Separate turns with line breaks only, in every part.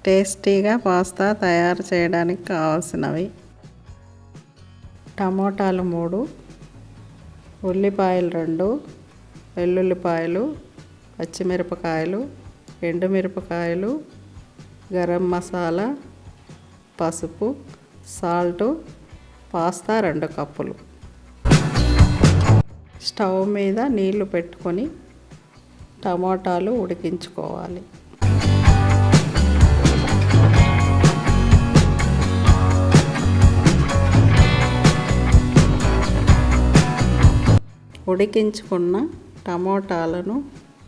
టేస్టీగా పాస్తా తయారు చేయడానికి కావాల్సినవి: టమోటాలు 3, ఉల్లిపాయలు 2, వెల్లుల్లిపాయలు, పచ్చిమిరపకాయలు, ఎండుమిరపకాయలు, గరం మసాలా, పసుపు, సాల్ట్, పాస్తా 2 కప్పులు. స్టవ్ మీద నీళ్లు పెట్టుకొని టమోటాలు ఉడికించుకోవాలి. ఉడికించుకున్న టమోటాలను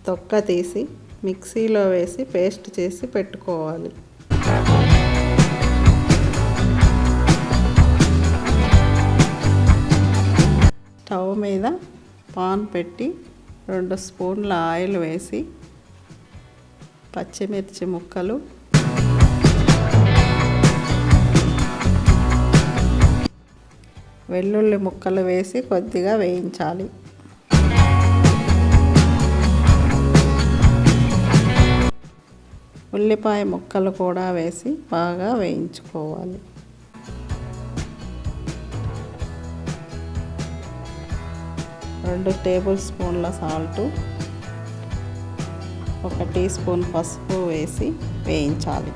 తొక్క తీసి మిక్సీలో వేసి పేస్ట్ చేసి పెట్టుకోవాలి. స్టవ్ మీద పాన్ పెట్టి 2 స్పూన్ల ఆయిల్ వేసి పచ్చిమిర్చి ముక్కలు, వెల్లుల్లి ముక్కలు వేసి కొద్దిగా వేయించాలి. ఉల్లిపాయ ముక్కలు కూడా వేసి బాగా వేయించుకోవాలి. రెండు టేబుల్ స్పూన్ల సాల్టు, 1 టీ స్పూన్ పసుపు వేసి వేయించాలి.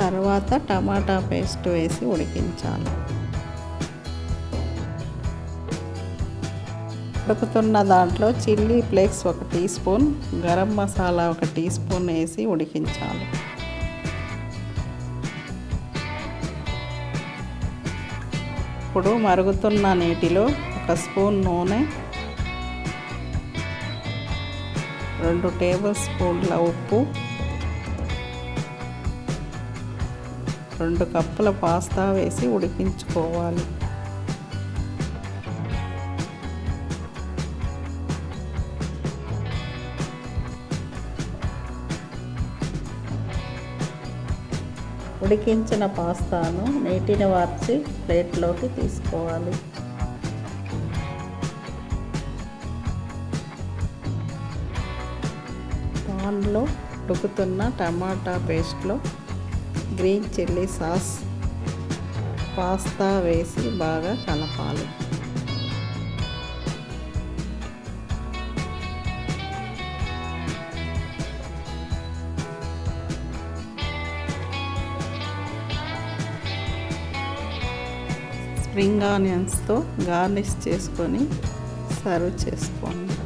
తర్వాత టమాటా పేస్ట్ వేసి ఉడికించాలి. ఉడుకుతున్న దాంట్లో chilli flakes 1 teaspoon, garam masala 1 teaspoon వేసి ఉడికించాలి. ఇప్పుడు మరుగుతున్న నీటిలో 1 స్పూన్ నూనె, 2 టేబుల్ స్పూన్ల ఉప్పు, 2 కప్పుల పాస్తా వేసి ఉడికించుకోవాలి. ఉడికించిన పాస్తాను నీటిని వార్చి ప్లేట్లోకి తీసుకోవాలి. పాన్లో ఉడుకుతున్న టమాటా పేస్ట్లో గ్రీన్ చిల్లీ సాస్, పాస్తా వేసి బాగా కలపాలి. స్ప్రింగ్ ఆనియన్స్తో గార్నిష్ చేసుకొని సర్వ్ చేసుకోండి.